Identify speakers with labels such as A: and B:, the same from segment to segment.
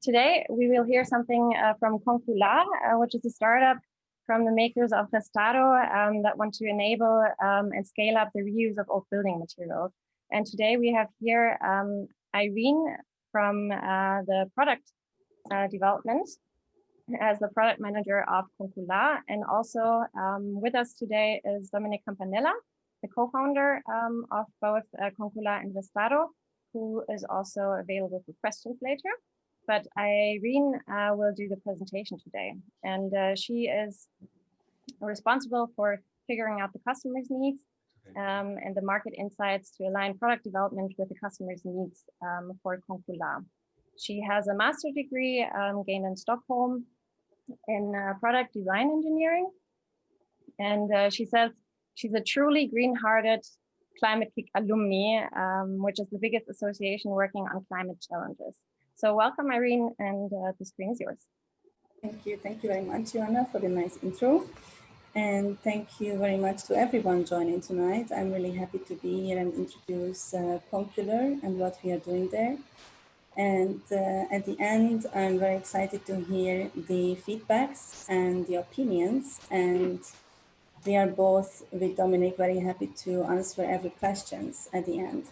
A: Today, we will hear something from Concular, which is a startup from the makers of Restado that want to enable and scale up the reuse of old building materials. And today we have here Irene from the product development as the product manager of Concular. And also with us today is Dominic Campanella, the co-founder of both Concular and Restado, who is also available for questions later. But Irene will do the presentation today. And she is responsible for figuring out the customer's needs and the market insights to align product development with the customer's needs for Concular. She has a master's degree gained in Stockholm in product design engineering. And she says she's a truly green-hearted Climate Kick alumni, which is the biggest association working on climate challenges. So welcome, Irene, and the screen is yours.
B: Thank you very much, Joanna, for the nice intro. And thank you very much to everyone joining tonight. I'm really happy to be here and introduce Concular and what we are doing there. And at the end, I'm very excited to hear the feedbacks and the opinions. And we are both, with Dominic, very happy to answer every questions at the end.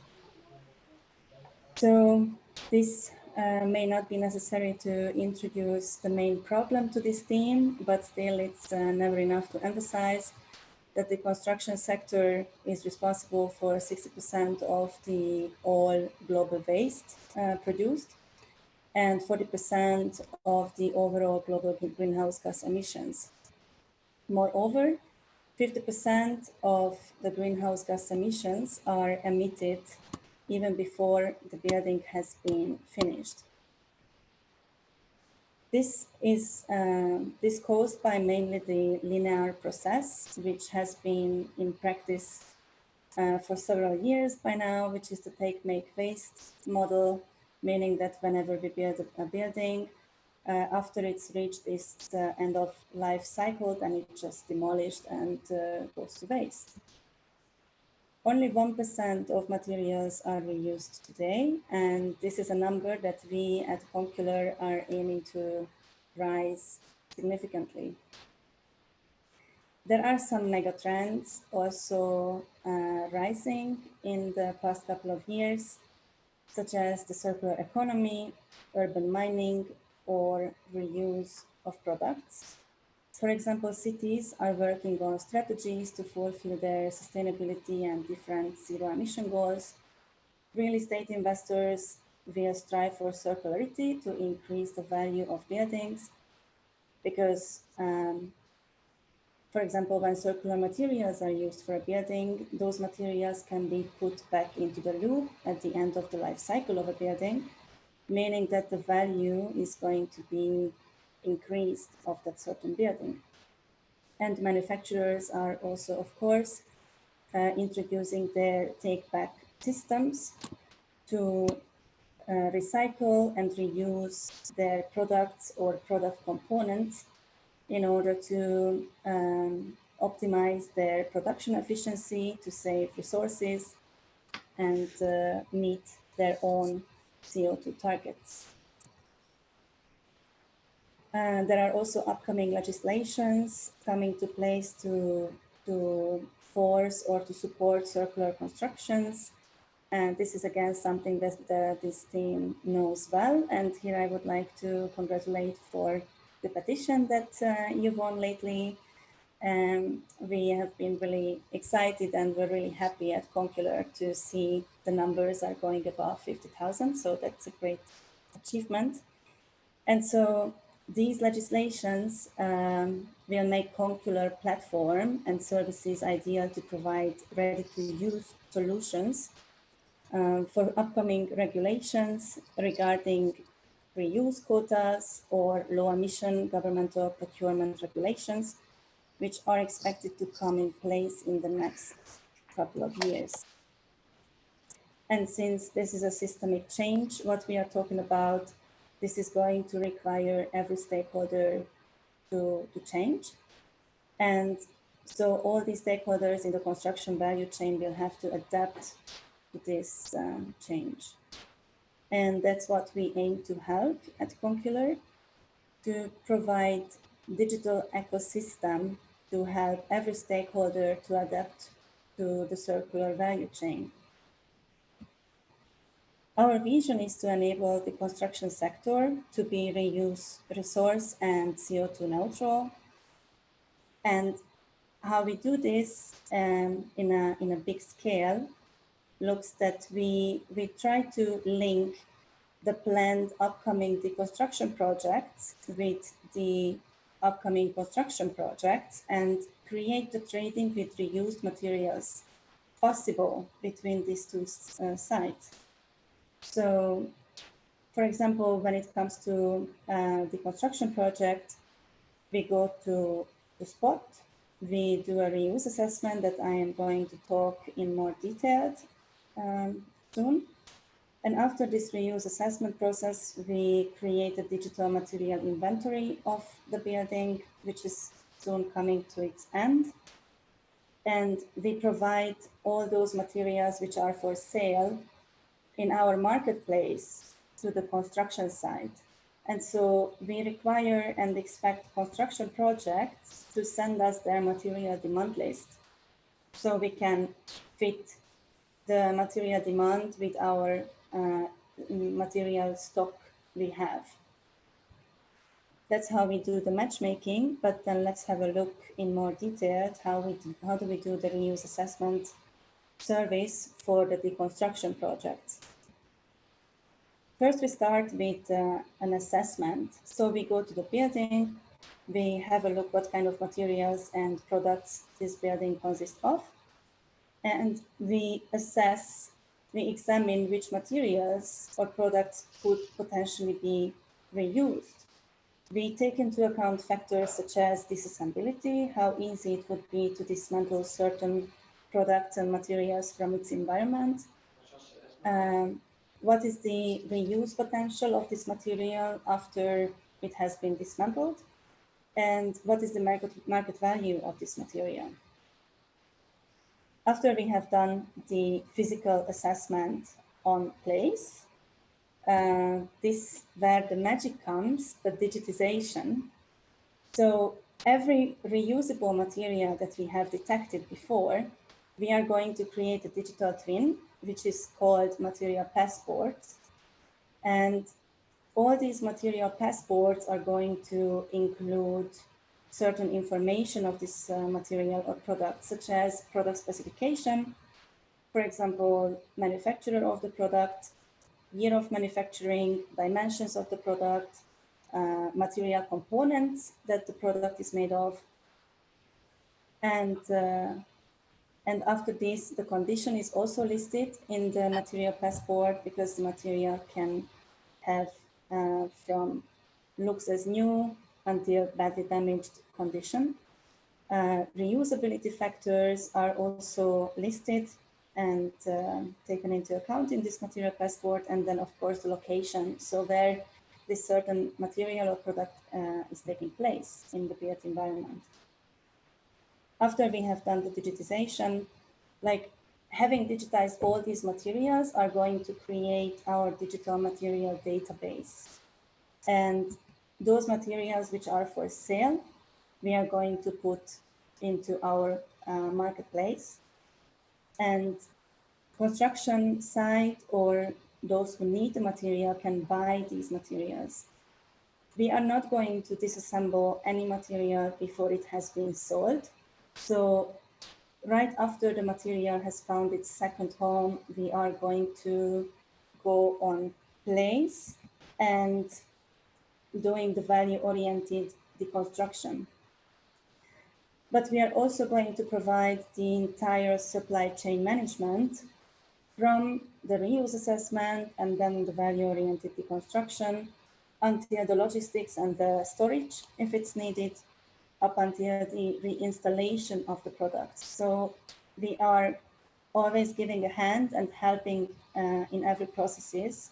B: So this may not be necessary to introduce the main problem to this theme, but still it's never enough to emphasize that the construction sector is responsible for 60% of the all global waste produced and 40% of the overall global greenhouse gas emissions. Moreover, 50% of the greenhouse gas emissions are emitted even before the building has been finished. This is caused by mainly the linear process, which has been in practice for several years by now, which is the take, make, waste model, meaning that whenever we build a building, after it's reached its end of life cycle, then it's just demolished and goes to waste. Only 1% of materials are reused today, and this is a number that we at Concular are aiming to rise significantly. There are some mega trends also rising in the past couple of years, such as the circular economy, urban mining, or reuse of products. For example, cities are working on strategies to fulfill their sustainability and different zero emission goals. Real estate investors will strive for circularity to increase the value of buildings because, for example, when circular materials are used for a building, those materials can be put back into the loop at the end of the life cycle of a building, meaning that the value is going to be increased of that certain building. And manufacturers are also, of course, introducing their take-back systems to recycle and reuse their products or product components in order to optimize their production efficiency, to save resources, and meet their own CO2 targets. There are also upcoming legislations coming to place to force or to support circular constructions. And this is again something that this team knows well. And here I would like to congratulate for the petition that you won lately. We have been really excited and we're really happy at Concular to see the numbers are going above 50,000. So that's a great achievement. And so these legislations will make Concular platform and services ideal to provide ready-to-use solutions for upcoming regulations regarding reuse quotas or low-emission governmental procurement regulations, which are expected to come in place in the next couple of years. And since this is a systemic change, what we are talking about, this is going to require every stakeholder to change. And so all these stakeholders in the construction value chain will have to adapt to this change. And that's what we aim to help at Concular, to provide digital ecosystem to help every stakeholder to adapt to the circular value chain. Our vision is to enable the construction sector to be reuse, resource and CO2 neutral. And how we do this in a big scale looks that we try to link the planned upcoming deconstruction projects with the upcoming construction projects and create the trading with reused materials possible between these two sites. So, for example, when it comes to the construction project, we go to the spot, we do a reuse assessment that I am going to talk in more detail soon. And after this reuse assessment process, we create a digital material inventory of the building, which is soon coming to its end. And we provide all those materials which are for sale in our marketplace to the construction site. And so we require and expect construction projects to send us their material demand list so we can fit the material demand with our material stock we have. That's how we do the matchmaking, but then let's have a look in more detail how do we do the reuse assessment service for the deconstruction projects. First, we start with an assessment. So we go to the building, we have a look what kind of materials and products this building consists of, and we assess, we examine which materials or products could potentially be reused. We take into account factors such as disassemblability, how easy it would be to dismantle certain products and materials from its environment. What is the reuse potential of this material after it has been dismantled? And what is the market value of this material? After we have done the physical assessment on place, this where the magic comes, the digitization. So every reusable material that we have detected before, we are going to create a digital twin, which is called material passports. And all these material passports are going to include certain information of this material or product, such as product specification, for example, manufacturer of the product, year of manufacturing, dimensions of the product, material components that the product is made of. And after this, the condition is also listed in the material passport because the material can have from looks as new until badly damaged condition. Reusability factors are also listed and taken into account in this material passport, and then of course the location, so where this certain material or product is taking place in the built environment. After we have done the digitization, like having digitized all these materials are going to create our digital material database. And those materials which are for sale, we are going to put into our marketplace. And construction site or those who need the material can buy these materials. We are not going to disassemble any material before it has been sold. So right after the material has found its second home, we are going to go on place and doing the value-oriented deconstruction. But we are also going to provide the entire supply chain management from the reuse assessment and then the value-oriented deconstruction until the logistics and the storage, if it's needed, up until the reinstallation of the products. So we are always giving a hand and helping in every processes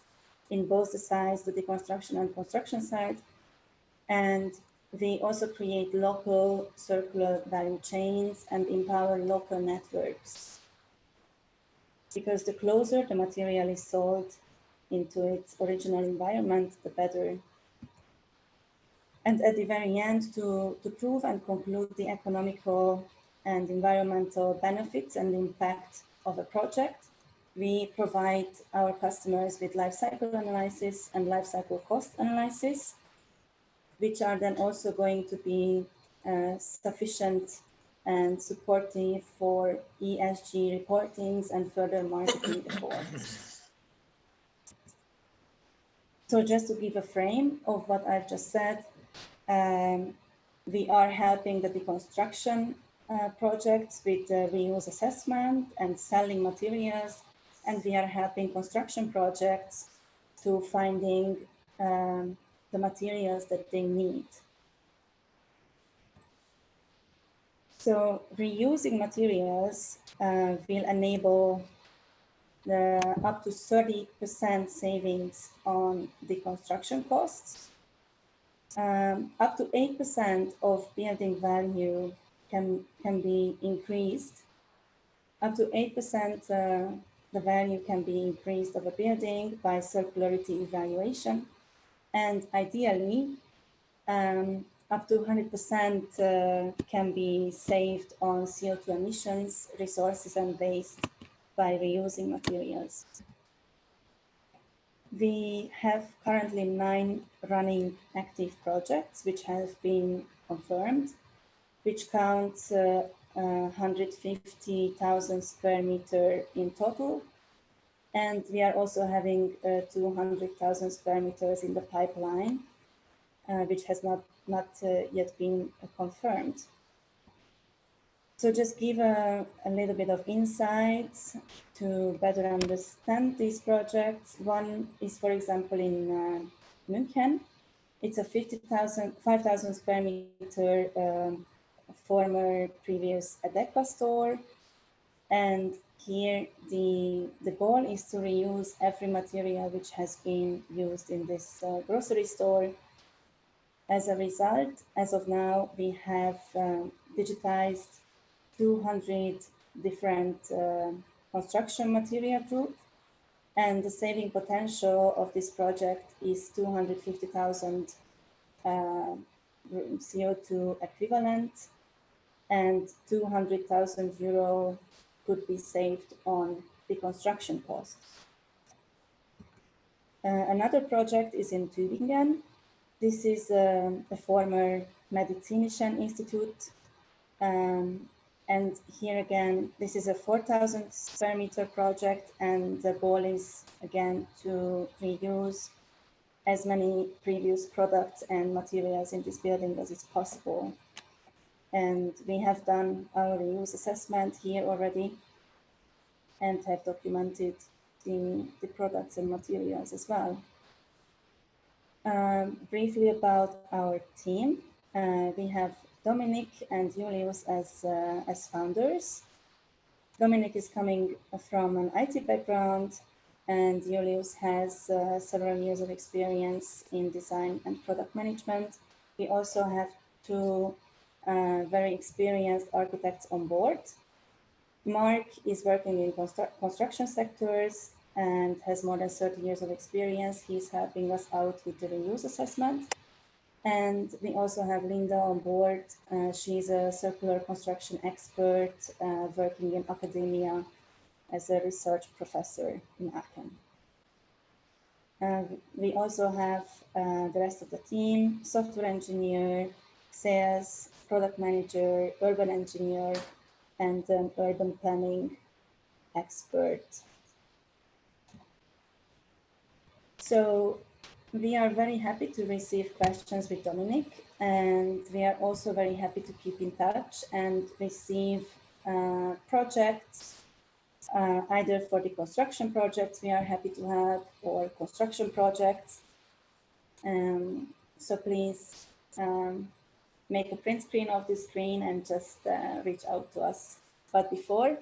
B: in both the sides, the deconstruction and construction side. And we also create local circular value chains and empower local networks. Because the closer the material is sold, into its original environment, the better. And at the very end, to prove and conclude the economical and environmental benefits and impact of a project, we provide our customers with lifecycle analysis and lifecycle cost analysis, which are then also going to be sufficient and supportive for ESG reportings and further marketing efforts. So just to give a frame of what I've just said, we are helping the deconstruction projects with reuse assessment and selling materials, and we are helping construction projects to finding the materials that they need. So reusing materials will enable the up to 30% savings on the construction costs. Up to 8% of building value can be increased. Up to 8% the value can be increased of a building by circularity evaluation. And ideally, up to 100% can be saved on CO2 emissions, resources, and waste by reusing materials. We have currently 9 running active projects which have been confirmed, which counts 150,000 square meters in total. And we are also having 200,000 square meters in the pipeline, which has not yet been confirmed. So just give a little bit of insights to better understand these projects. One is, for example, in München. It's a 5,000 square meter former previous Adecco store. And here the goal is to reuse every material which has been used in this grocery store. As a result, as of now, we have digitized 200 different construction material groups, and the saving potential of this project is 250,000 CO2 equivalent, and 200,000 euro could be saved on the construction costs. Another project is in Tübingen. This is a former Medizinischen Institute. And here again, this is a 4,000 square meter project, and the goal is again to reuse as many previous products and materials in this building as is possible. And we have done our reuse assessment here already and have documented the products and materials as well. Briefly about our team, we have Dominic and Julius as founders. Dominic is coming from an IT background, and Julius has several years of experience in design and product management. We also have 2 very experienced architects on board. Mark is working in construction sectors and has more than 30 years of experience. He's helping us out with the reuse assessment. And we also have Linda on board. She's a circular construction expert working in academia as a research professor in Aachen. We also have the rest of the team: software engineer, sales, product manager, urban engineer, and an urban planning expert. So we are very happy to receive questions with Dominic, and we are also very happy to keep in touch and receive projects, either for the construction projects we are happy to have, or construction projects. So please make a print screen of this screen and just reach out to us. But before,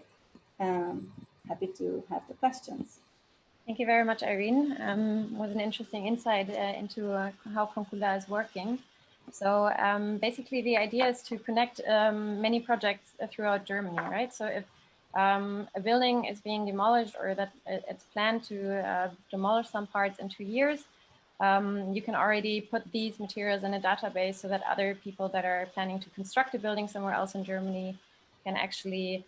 B: happy to have the questions.
A: Thank you very much, Irene. Was an interesting insight into how Concular is working. So basically, the idea is to connect many projects throughout Germany, right? So if a building is being demolished or that it's planned to demolish some parts in 2 years, you can already put these materials in a database so that other people that are planning to construct a building somewhere else in Germany can actually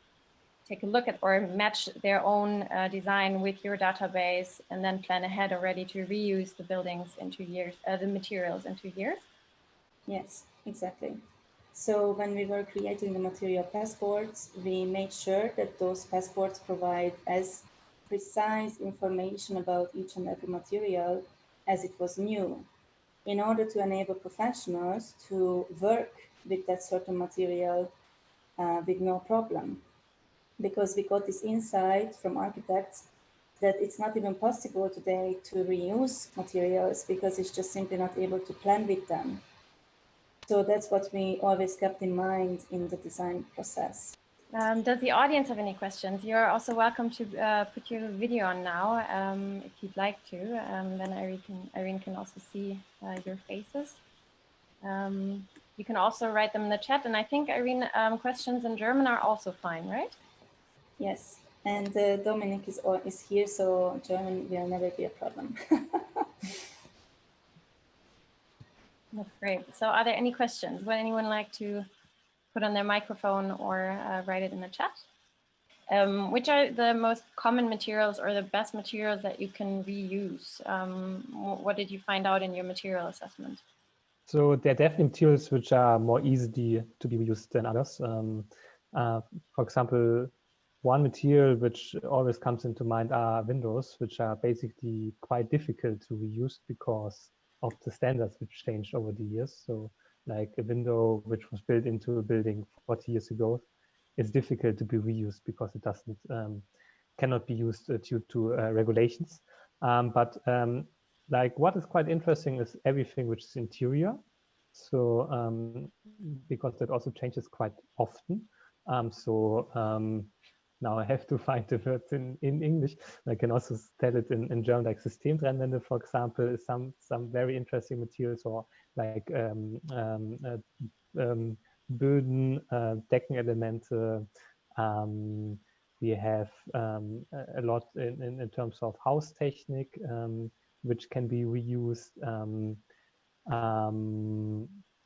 A: take a look at or match their own design with your database and then plan ahead already to reuse the buildings in 2 years, the materials in 2 years.
B: Yes, exactly. So when we were creating the material passports, we made sure that those passports provide as precise information about each and every material as it was new, in order to enable professionals to work with that certain material with no problem. Because we got this insight from architects that it's not even possible today to reuse materials because it's just simply not able to plan with them. So that's what we always kept in mind in the design process.
A: Does the audience have any questions? You're also welcome to put your video on now if you'd like to. Then Irene can also see your faces. You can also write them in the chat. And I think, Irene, questions in German are also fine, right?
B: Yes, and Dominic is here, so German will never be a problem.
A: That's great. So are there any questions? Would anyone like to put on their microphone or write it in the chat? Which are the most common materials or the best materials that you can reuse? What did you find out in your material assessment?
C: So there are definitely materials which are more easily to be reused than others. For example, one material which always comes into mind are windows, which are basically quite difficult to reuse because of the standards which changed over the years. So like a window which was built into a building 40 years ago is difficult to be reused because it doesn't cannot be used due to regulations. Like what is quite interesting is everything which is interior. So because that also changes quite often. Now I have to find the words in English. I can also tell it in German, like Systemtrennwände, for example, is some very interesting materials, or like Böden, Deckenelemente. We have a lot in terms of Haustechnik, which can be reused.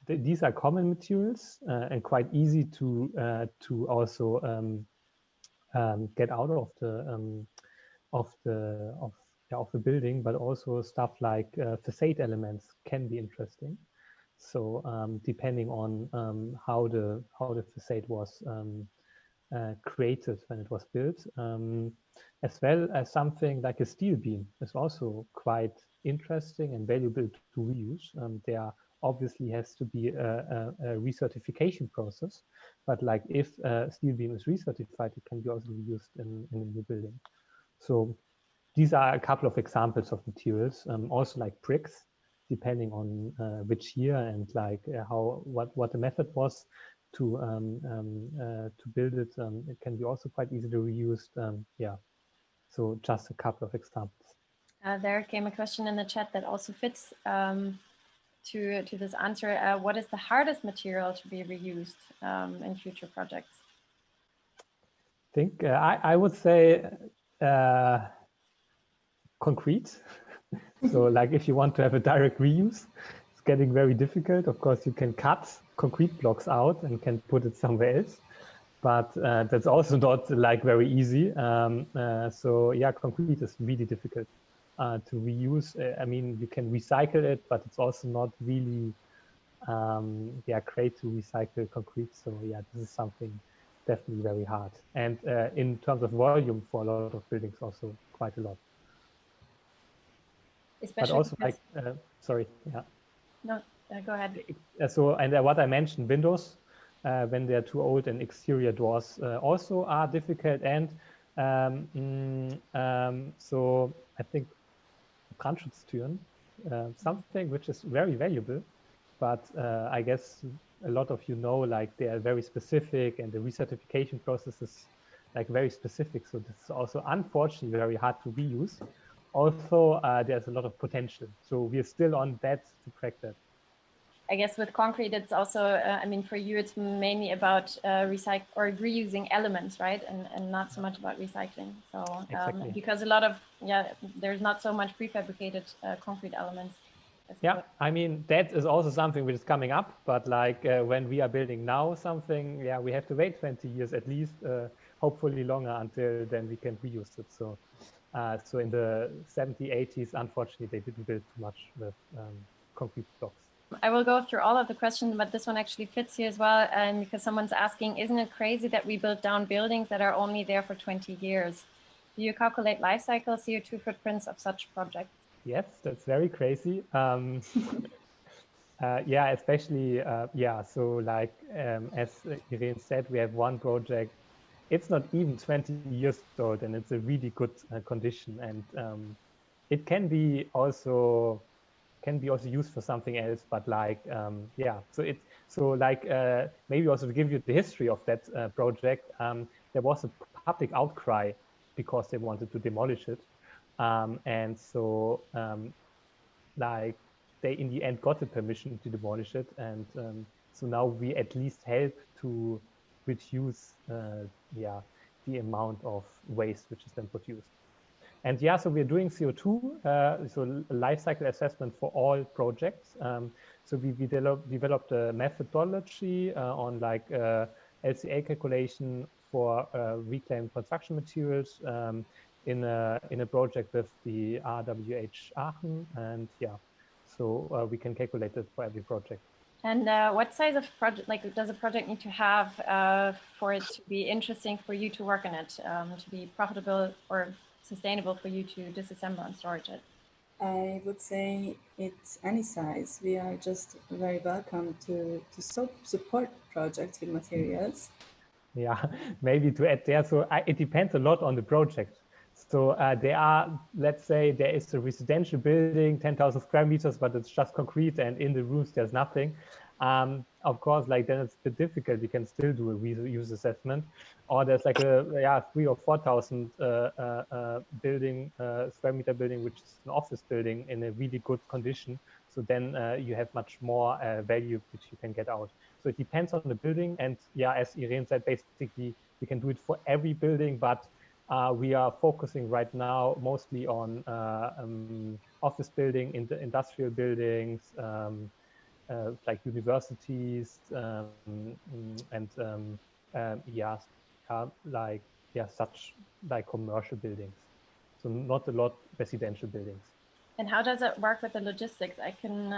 C: These are common materials and quite easy to also get out of the building, but also stuff like facade elements can be interesting. So depending on how the facade was created when it was built, as well as something like a steel beam is also quite interesting and valuable to reuse. There obviously has to be a recertification process, but like if a steel beam is recertified, it can be also reused in a new building. So these are a couple of examples of materials. Also like bricks, depending on which year and like what the method was to build it. It can be also quite easily reused. Yeah, so just a couple of examples.
A: There came a question in the chat that also fits to this answer. What is the hardest material to be reused in future projects?
C: I think I would say concrete. So like if you want to have a direct reuse, it's getting very difficult. Of course, you can cut concrete blocks out and can put it somewhere else, but that's also not like very easy. So yeah, concrete is really difficult to reuse. I mean, you can recycle it, but it's also not really great to recycle concrete. So yeah, this is something definitely very hard. And in terms of volume for a lot of buildings, also quite a lot.
A: Especially
C: but also like, sorry, yeah.
A: No, go ahead.
C: So, and what I mentioned, windows, when they're too old, and exterior doors also are difficult. And so I think Brandschutztüren, something which is very valuable, but I guess a lot of you know, like they are very specific and the recertification process is like very specific. So this is also unfortunately very hard to reuse. Also, there's a lot of potential. So we're still on that to crack that.
A: I guess with concrete, it's also, I mean, for you, it's mainly about recycle or reusing elements, right? And not so much about recycling. So
C: Exactly.
A: because a lot of, yeah, there's not so much prefabricated concrete elements.
C: Yeah, I mean, that is also something which is coming up, but like when we are building now something, yeah, we have to wait 20 years at least, hopefully longer until then we can reuse it. So, so in the 70s, 80s, unfortunately, they didn't build too much with concrete blocks.
A: I will go through all of the questions, but this one actually fits here as well. And because someone's asking, isn't it crazy that we build down buildings that are only there for 20 years? Do you calculate life cycle CO2 footprints of such projects?
C: Yes, that's very crazy. Yeah, especially, yeah, so like as Irene said, we have one project. It's not even 20 years old and it's a really good condition. And it can be also used for something else, but like yeah, so it's so like maybe also to give you the history of that project, there was a public outcry because they wanted to demolish it, and so like they in the end got the permission to demolish it, and so now we at least help to reduce yeah, the amount of waste which is then produced. And yeah, so we're doing CO2, so life cycle assessment for all projects. So we developed a methodology on like LCA calculation for reclaimed construction materials in a project with the RWH Aachen. And yeah, so we can calculate it for every project.
A: And what size of project, like, does a project need to have for it to be interesting for you to work on it, to be profitable or sustainable for you to disassemble and storage it?
B: I would say it's any size. We are just very welcome to support projects with materials.
C: Yeah, maybe to add there. So it depends a lot on the project. So there are, let's say there is a residential building, 10,000 square meters, but it's just concrete and in the rooms there's nothing. Of course, like then it's a bit difficult. You can still do a reuse assessment, or there's like a yeah 3,000 or 4,000 building square meter building, which is an office building in a really good condition. So then you have much more value which you can get out. So it depends on the building, and yeah, as Irene said, basically we can do it for every building, but we are focusing right now mostly on office building, industrial buildings, like universities, and yeah, like yeah, such like commercial buildings. So not a lot residential buildings.
A: And how does it work with the logistics? I can,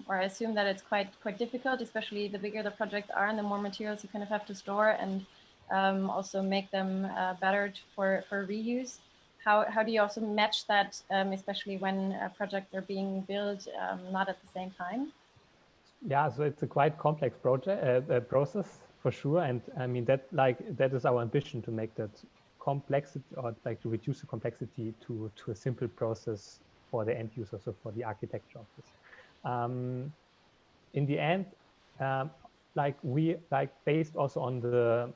A: or I assume that it's quite difficult, especially the bigger the projects are and the more materials you kind of have to store and also make them better for reuse. How do you also match that, especially when projects are being built not at the same time?
C: Yeah, so it's a quite complex project process for sure, and I mean that is our ambition, to make that complexity, or like to reduce the complexity to a simple process for the end user, so for the architecture of this. In the end, um, like we like based also on the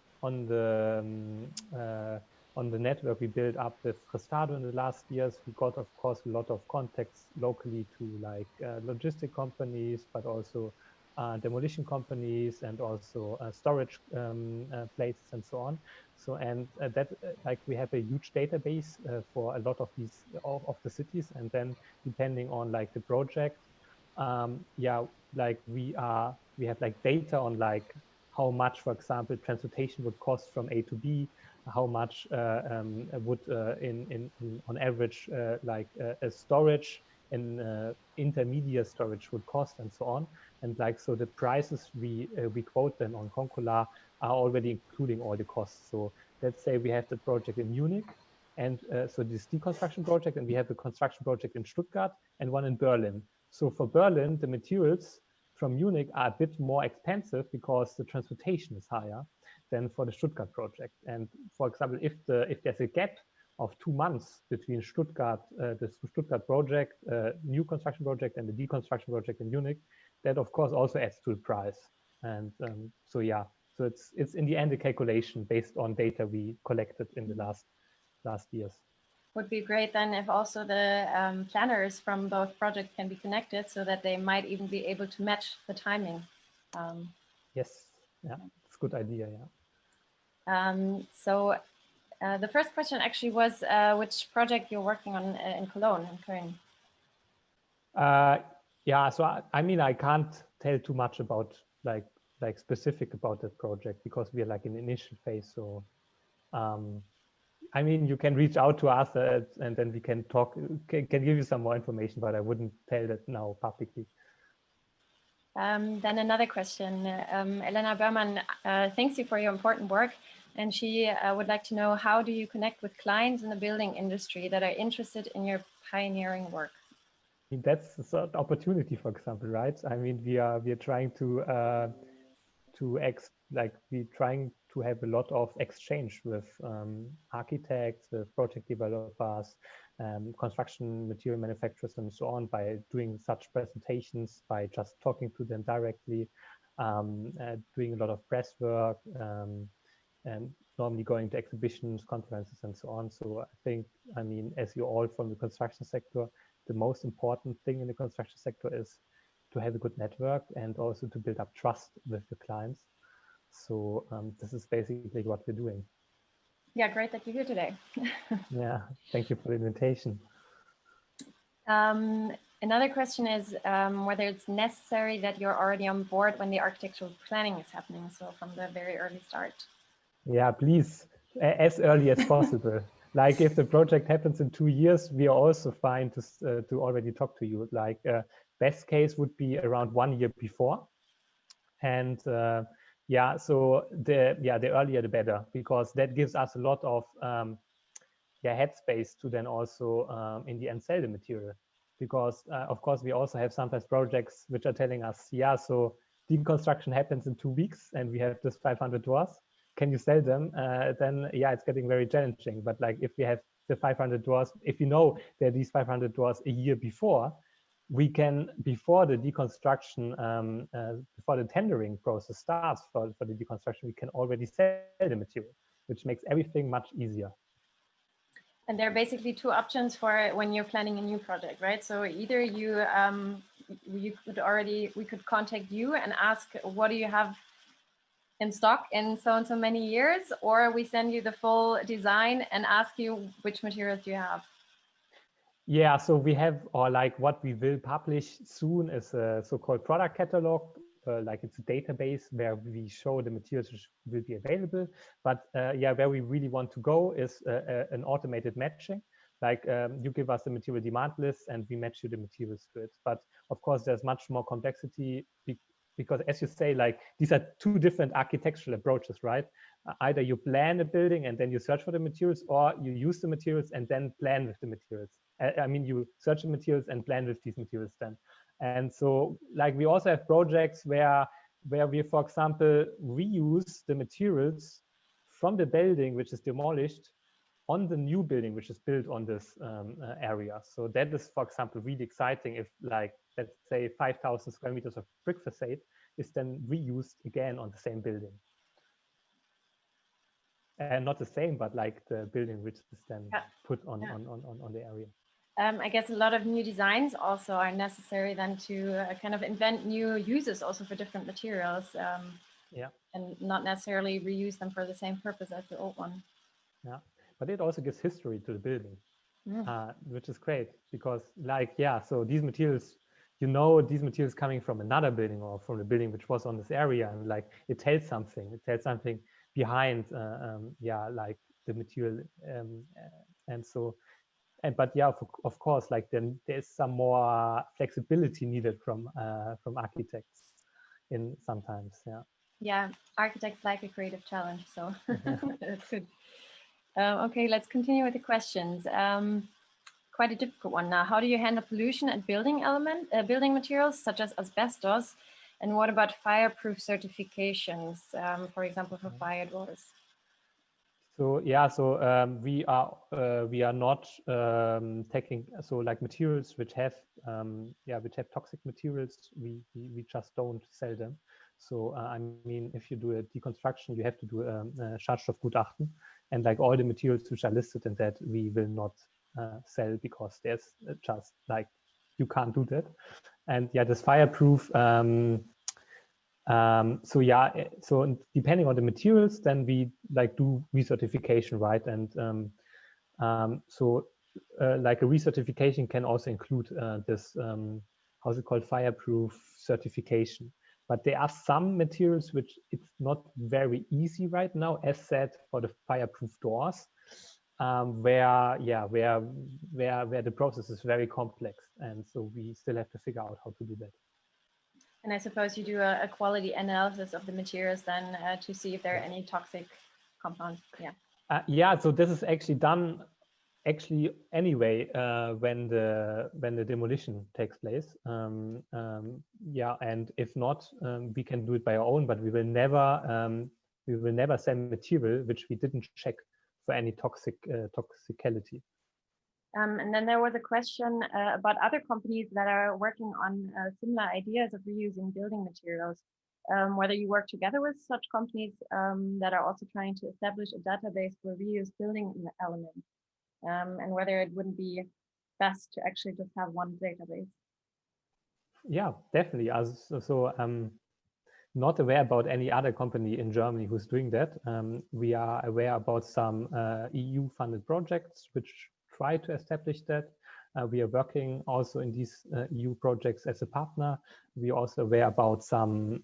C: on the network we built up with Restado in the last years, we got of course a lot of contacts locally to like logistic companies, but also demolition companies, and also storage places and so on. So and that like we have a huge database for a lot of these of the cities, and then depending on like the project, yeah, like we have like data on like how much, for example, transportation would cost from A to B, how much would on average like a storage and intermediate storage would cost, and so on. And like so the prices we quote then on Concular are already including all the costs. So let's say we have the project in Munich, and so this deconstruction project, and we have a construction project in Stuttgart and one in Berlin. So for Berlin, the materials from Munich are a bit more expensive because the transportation is higher than for the Stuttgart project. And for example, if there's a gap of 2 months between Stuttgart, the Stuttgart project, new construction project, and the deconstruction project in Munich, that of course also adds to the price. And so yeah, so it's in the end a calculation based on data we collected in the last years.
A: would be great then if also the planners from both projects can be connected so that they might even be able to match the timing.
C: Yes, yeah, it's a good idea, yeah.
A: So the first question actually was which project you're working on in Cologne, in Köln.
C: Yeah, so I mean, I can't tell too much about like specific about that project because we are like in initial phase. So I mean, you can reach out to us and then we can talk, can give you some more information, but I wouldn't tell that now publicly.
A: Then another question. Elena Berman thanks you for your important work. And she would like to know, how do you connect with clients in the building industry that are interested in your pioneering work?
C: I mean, that's a sort of opportunity, for example, right? I mean, we are trying to we're trying to have a lot of exchange with architects, with project developers, construction material manufacturers, and so on, by doing such presentations, by just talking to them directly, doing a lot of press work, and normally going to exhibitions, conferences, and so on. So I think, I mean, as you're all from the construction sector, the most important thing in the construction sector is to have a good network and also to build up trust with the clients. So this is basically what we're doing.
A: Yeah, great that you're here today.
C: Yeah, thank you for the invitation.
A: Another question is whether it's necessary that you're already on board when the architectural planning is happening, so from the very early start.
C: Yeah, please, as early as possible. Like if the project happens in 2 years, we are also fine to already talk to you. Like best case would be around 1 year before. And yeah, so the earlier the better, because that gives us a lot of headspace to then also in the end sell the material. Because of course we also have sometimes projects which are telling us, yeah, so deconstruction happens in 2 weeks and we have this 500 doors. Can you sell them? Then yeah, it's getting very challenging. But like if we have the 500 doors, if you know there are these 500 doors a year before, we can, before the deconstruction, before the tendering process starts for the deconstruction, we can already sell the material, which makes everything much easier.
A: And there are basically 2 options for when you're planning a new project, right? So either we could contact you and ask, what do you have in stock in so and so many years, or we send you the full design and ask you which materials do you have.
C: Yeah, so we have, or like what we will publish soon is a so-called product catalog. Like it's a database where we show the materials which will be available. But yeah, where we really want to go is an automated matching. Like you give us the material demand list and we match you the materials to it. But of course, there's much more complexity because, as you say, like these are 2 different architectural approaches, right? Either you plan a building and then you search for the materials, or you use the materials and then plan with the materials. I mean, you search the materials and plan with these materials then. And so like we also have projects where we, for example, reuse the materials from the building which is demolished on the new building which is built on this area. So that is, for example, really exciting if, like, let's say 5,000 square meters of brick facade is then reused again on the same building. And not the same, but like the building which is then put on the area.
A: I guess a lot of new designs also are necessary then to kind of invent new uses also for different materials.
C: Yeah.
A: And not necessarily reuse them for the same purpose as the old one.
C: Yeah, but it also gives history to the building, which is great because, like, yeah, so these materials, you know, these materials coming from another building or from the building which was on this area, and like it tells something. It tells something behind, yeah, like the material, and so. But yeah, of course, like then there's some more flexibility needed from architects in sometimes, yeah.
A: Yeah, architects like a creative challenge, so that's good. Okay, let's continue with the questions. Quite a difficult one now. How do you handle pollution and building materials such as asbestos? And what about fireproof certifications, for example, for fire doors?
C: So yeah, so we are not taking, so like materials which have toxic materials, we just don't sell them. So I mean, if you do a deconstruction, you have to do a Schadstoffgutachten, and like all the materials which are listed in that, we will not cell, because there's just like, you can't do that. And yeah, this fireproof, so yeah, so depending on the materials, then we like do recertification, right? And so like a recertification can also include this, how's it called, fireproof certification. But there are some materials which it's not very easy right now, as said, for the fireproof doors, where the process is very complex, and so we still have to figure out how to do that.
A: And I suppose you do a quality analysis of the materials then to see if there are any toxic compounds. Yeah.
C: Yeah. So this is actually done anyway when the demolition takes place. Yeah, and if not, we can do it by our own, but we will never send material which we didn't check for any toxicality.
A: And then there was a question about other companies that are working on similar ideas of reusing building materials. Whether you work together with such companies that are also trying to establish a database for reused building elements, and whether it wouldn't be best to actually just have one database.
C: Yeah, definitely. So I'm not aware about any other company in Germany who's doing that. We are aware about some EU-funded projects which try to establish that. We are working also in these EU projects as a partner. We are also aware about some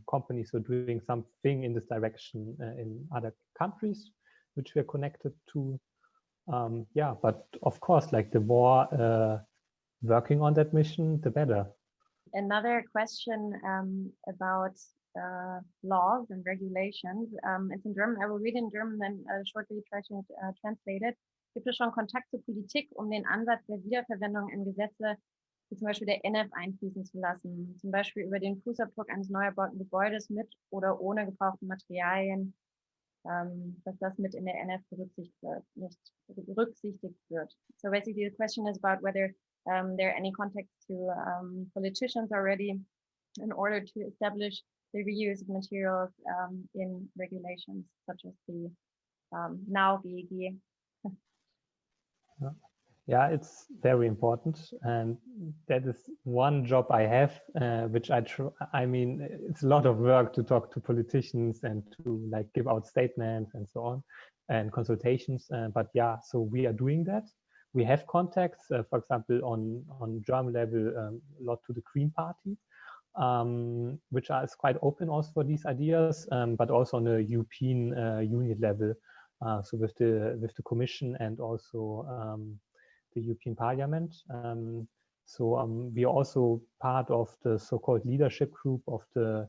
C: companies who are doing something in this direction in other countries, which we are connected to. Yeah, but of course, like the more working on that mission, the better.
A: Another question about laws and regulations. It's in German. I will read in German, then shortly try to translate it. Gibt es schon Kontakt zur Politik, den Ansatz der Wiederverwendung in Gesetze, wie zum Beispiel der NF, einfließen zu lassen? Zum Beispiel über den Fußabdruck eines neu erbauten Gebäudes mit oder ohne gebrauchte Materialien, dass das mit in der NF berücksichtigt wird. So basically the question is about whether there are any contacts to politicians already in order to establish the reuse of materials in regulations such as the now GEG.
C: Yeah, it's very important, and that is one job I have, which I mean, it's a lot of work to talk to politicians and to like give out statements and so on, and consultations. But yeah, so we are doing that. We have contacts, for example, on German level, a lot to the Green Party, which is quite open also for these ideas, but also on a European Union level, so with the Commission and also the European Parliament. So we are also part of the so-called leadership group of the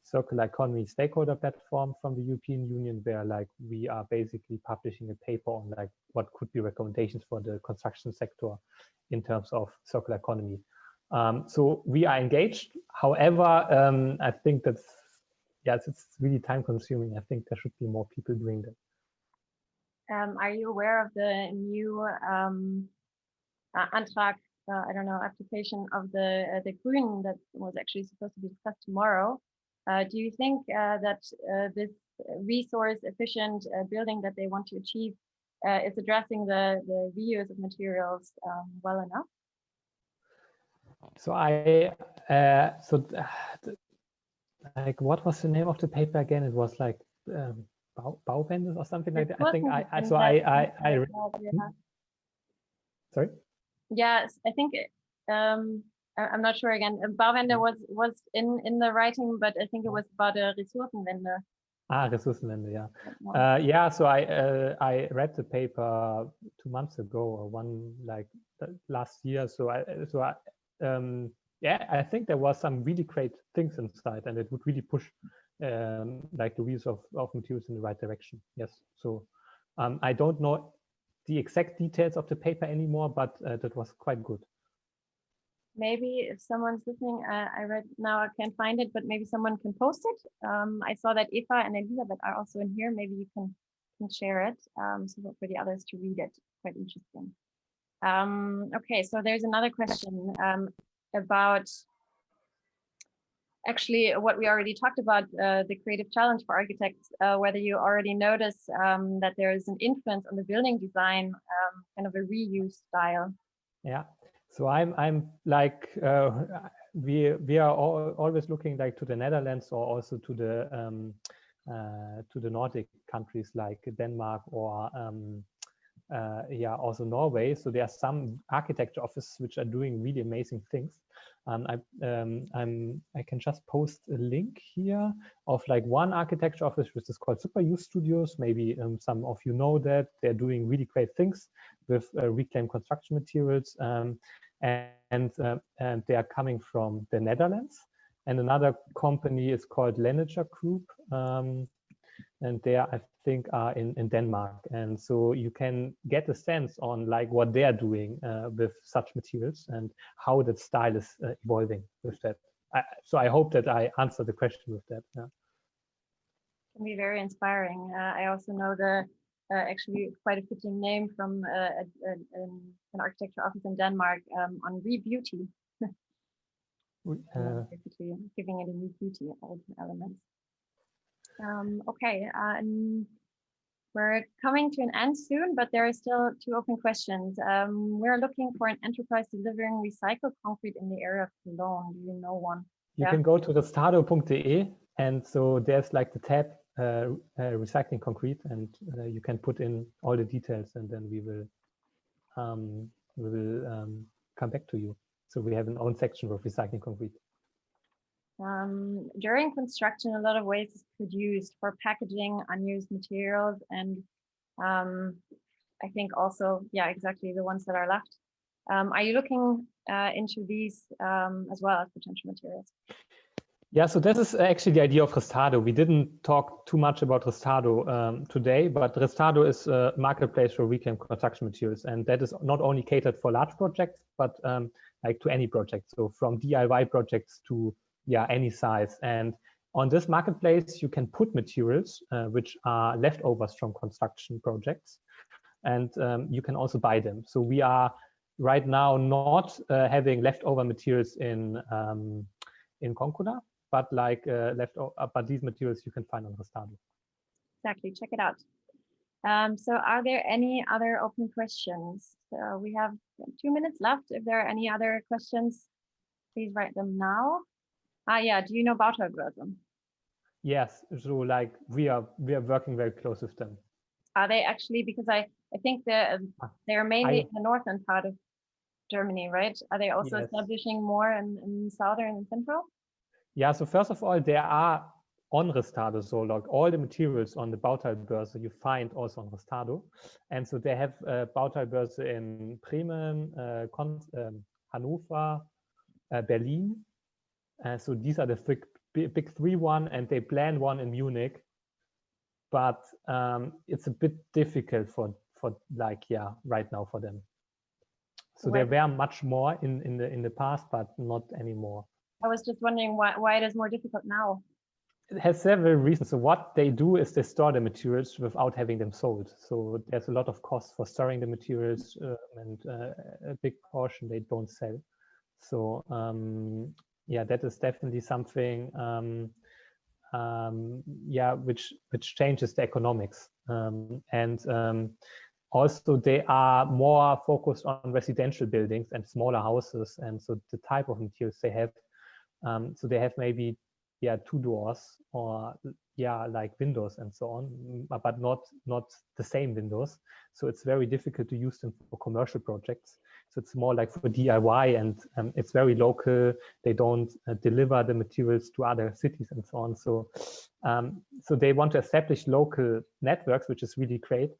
C: circular economy stakeholder platform from the European Union, where like we are basically publishing a paper on like what could be recommendations for the construction sector in terms of circular economy. So we are engaged. However, I think that's, yes, it's really time consuming. I think there should be more people doing that.
A: Are you aware of the new Antrag, I don't know, application of the Grünen that was actually supposed to be discussed tomorrow? Do you think that this resource efficient building that they want to achieve is addressing the reuse of materials well enough?
C: So like, what was the name of the paper again? It was like Bauwende or something like that. I think sorry?
A: Yes, I think I'm not sure again. Bauwende was in the writing, but I think it was about a Ressourcenwende.
C: Ressourcenwende, yeah. Yeah, so I read the paper 2 months ago, or one like last year. Yeah, I think there was some really great things inside, and it would really push like the reuse of materials in the right direction. Yes. So I don't know the exact details of the paper anymore, but that was quite good.
A: Maybe if someone's listening, I read now, I can't find it, but maybe someone can post it. I saw that Eva and Elisabeth are also in here. Maybe you can share it so for the others to read it. Quite interesting. Okay, so there's another question about actually what we already talked about, the creative challenge for architects, whether you already notice that there is an influence on the building design, kind of a reuse style.
C: Yeah, so I'm like we are always looking like to the Netherlands or also to the Nordic countries like Denmark or yeah, also Norway. So there are some architecture offices which are doing really amazing things. I can just post a link here of like one architecture office which is called Super Use Studios. Maybe some of you know that they're doing really great things with reclaimed construction materials, and they are coming from the Netherlands. And another company is called Lenager Group. And they are, I think, are in Denmark. And so you can get a sense on like what they are doing with such materials and how that style is evolving with that. So I hope that I answered the question with that. Yeah.
A: Can be very inspiring. I also know the actually quite a fitting name from an architecture office in Denmark on re-beauty. Giving it a new beauty, old elements. Okay, and we're coming to an end soon, but there are still 2 open questions. We're looking for an enterprise delivering recycled concrete in the area of Cologne. Do you know one?
C: You can go to restado.de, and so there's like the tab recycling concrete, and you can put in all the details, and then we will come back to you. So we have an own section of recycling concrete.
A: During construction, a lot of waste is produced for packaging unused materials, and I think also, yeah, exactly the ones that are left. Are you looking into these as well as potential materials?
C: Yeah, so this is actually the idea of Restado. We didn't talk too much about Restado today, but Restado is a marketplace for reclaimed construction materials, and that is not only catered for large projects, but like to any project. So from DIY projects to any size. And on this marketplace, you can put materials which are leftovers from construction projects, and you can also buy them. So we are right now not having leftover materials in Concular, but like but these materials you can find on Restado.
A: Exactly, check it out. So are there any other open questions? We have 2 minutes left. If there are any other questions, please write them now. Yeah, do you know Bauteilbörse?
C: Yes, so like we are working very close with them.
A: Are they actually, because I think they're mainly in the northern part of Germany, right? Are they also establishing more in southern and central? Yeah,
C: so first of all, they are on Restado. So like all the materials on the Bauteilbörse you find also on Restado. And so they have Bauteilbörse in Bremen, Hanover, Berlin. So these are the big 3 one, and they plan one in Munich. But it's a bit difficult for like, right now for them. So there were much more in the past, but not anymore.
A: I was just wondering why it is more difficult now.
C: It has several reasons. So what they do is they store the materials without having them sold. So there's a lot of cost for storing the materials, and a big portion they don't sell. So yeah, that is definitely something which changes the economics. And also they are more focused on residential buildings and smaller houses, and so the type of materials they have, so they have maybe 2 doors or like windows and so on, but not the same windows. So it's very difficult to use them for commercial projects. So it's more like for DIY, and it's very local. They don't deliver the materials to other cities and so on. So so they want to establish local networks, which is really great.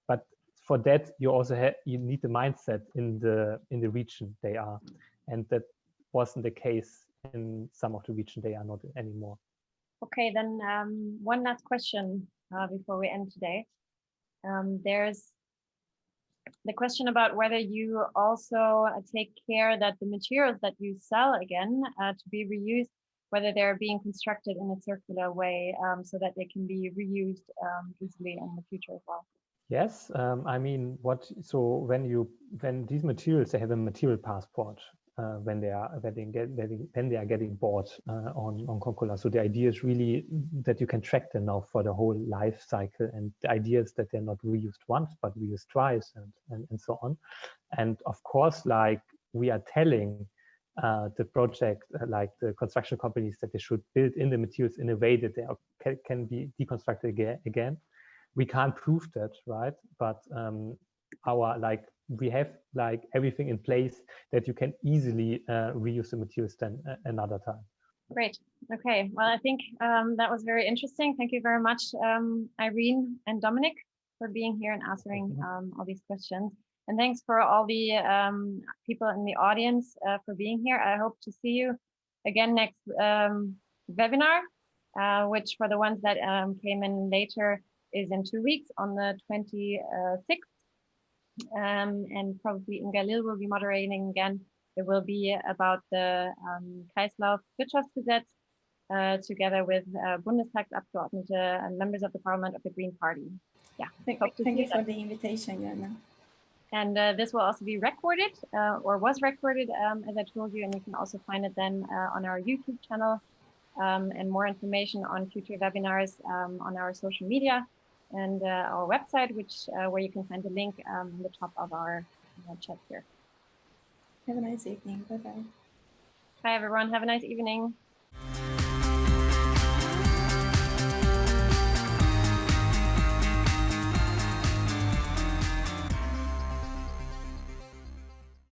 C: But for that, you also you need the mindset in the region they are, and that wasn't the case in some of the region they are not anymore. Okay, then one last question before we end today. There's the question about whether you also take care that the materials that you sell again to be reused, whether they're being constructed in a circular way so that they can be reused easily in the future as well. Yes, I mean, so when these materials, they have a material passport. when they are getting bought on Concular. So the idea is really that you can track them now for the whole life cycle, and the idea is that they're not reused once but reused twice and so on. And of course, like, we are telling the project, like the construction companies, that they should build in the materials in a way that they can be deconstructed again. We can't prove that, right? But we have like everything in place that you can easily reuse the materials then another time.
A: Great. Okay. Well, I think that was very interesting. Thank you very much, Irene and Dominic, for being here and answering all these questions. And thanks for all the people in the audience for being here. I hope to see you again next webinar, which for the ones that came in later is in 2 weeks on the 26th. And probably Inga Lill will be moderating again. It will be about the Kreislaufwirtschaftsgesetz together with Bundestagsabgeordnete and members of the Parliament of the Green Party. Yeah,
B: thank you for the invitation, Jana.
A: And this will also be recorded or was recorded, as I told you, and you can also find it then on our YouTube channel, and more information on future webinars on our social media and our website, where you can find the link on the top of our chat here.
B: Have a nice evening. Bye-bye.
A: Bye, everyone. Have a nice evening.